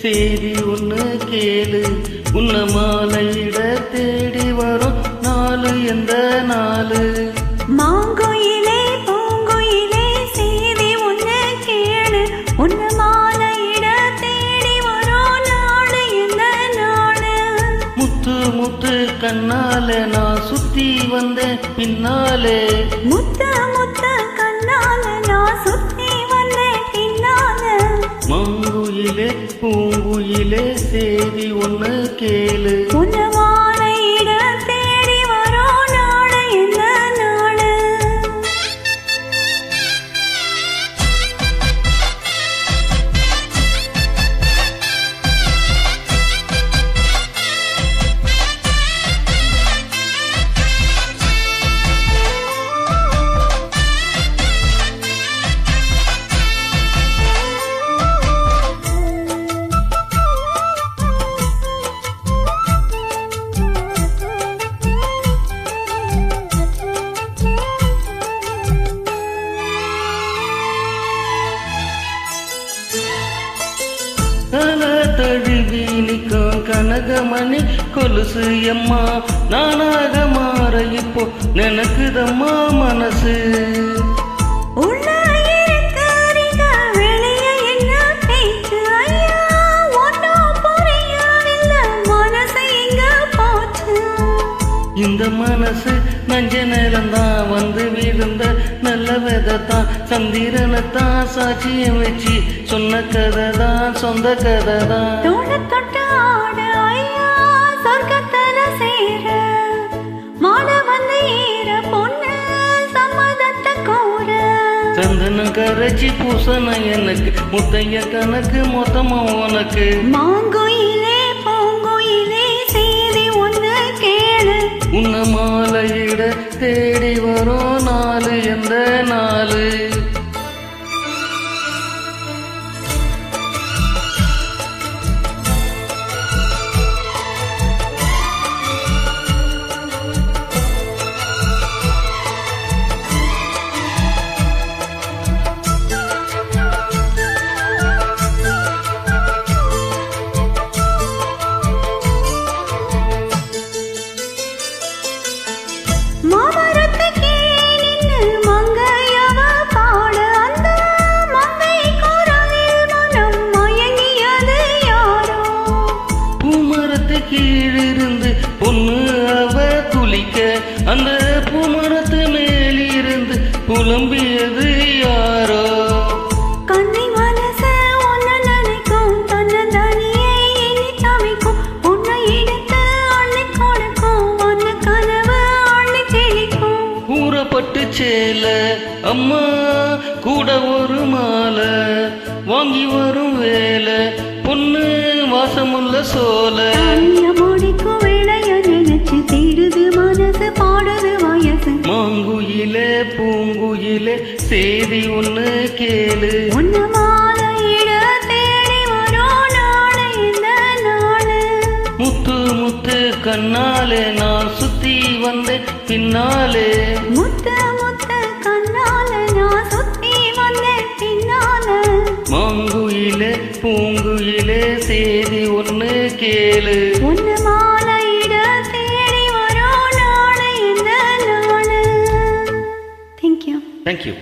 செய்தி ஒண்ணு கேளு. உன்ன மாலையிட தேடி வரும் நாலு எந்த நாளு? மாங்குயிலே பூங்குயிலே செய்தி ஒண்ணு கேளு. உன்ன மாலையிட தேடி வரும் நாளு எந்த நாளு? முத்து முத்து கண்ணாலே நான் சுத்தி வந்தேன் பின்னாலே. முத்து முத்து கண்ணாலே நான் சுத்தி வந்தேன் பின்னாலே. மாங்குயிலே பூங்குயிலே செய்தி ஒண்ணு கேளு. உன்ன மாலையிட தேடி வரும் நாளு எந்த நாளு? தழுவி நிற்கும் கனகமணி கொலுசு எம்மா. நானாக மாற இப்போ நினைக்குதம்மா மனசு. உள்ள இருக்கிறீங்க வெளிய என்ன பேச்சு ஐயா? ஒன்னும் புரியவில்லை மனசு எங்க போச்சு? இந்த மனசு நஞ்ச நேரம்தான் வந்து விழுந்த நல்ல விதத்தான். சந்திரனைத்தான் சாட்சியம் வச்சு சொன்ன கதை தான் சொந்த கதை தான். தோட தொட்ட ஆட ஐயா சொர்க்கத்துல சேர மாட வந்து ஏற பொண்ணு சம்மதத்தை கோர. சந்தனம் கரைச்சி பூசணும் எனக்கு முத்தைய கணக்கு மொத்தமா உனக்கு. மாங்குயிலே பூங்குயிலே செய்தி ஒண்ணு கேளு. உன்ன மாலையிட தேடி வரும் நாலு எந்த நாளு? மாமரத்து கீழின்னு மங்கையவ பாட அந்த மங்கை குரலில் மனம் மயங்கியது யாரோ? பூமரத்து கீழிருந்து பொண்ணு அவ துளிக்க அந்த பூமரத்து மேலிருந்து புலம்பியது யாரோ? கண்ணி மனசு ஒன்னு நினைக்கும் தன்னந்தனியே எண்ணி தவிக்கும். உன்னை எடுத்து அள்ளி கொடுக்கும் ஒன்னு கனவு அள்ளி தெளிக்கும். கூறப்பட்டு சேல அம்மா கூட ஒரு மாலை வாங்கி வரும் வேலை பொண்ணு வாசமுள்ள சோல. தனிய முடிக்கும் வேளைய நினைச்சு தேடுது மனசு பாடுது வயசு. மாங்குயிலே பூங்குயிலே செய்தி ஒண்ணு கேளு. உன்ன மாலையிட தேடி வரும் நாளு இந்த நாளு? முத்து முத்து கண்ணாலே நான் சுத்தி வந்தேன் பின்னாலே. முத்து முத்து கண்ணால நான் சுத்தி வந்தேன் பின்னால. மாங்குயிலே பூங்குயிலே செய்தி ஒண்ணு கேளு. உன்ன மாலையிட தேடி வரும் நாளு இந்த நாளு? Thank you. Thank you.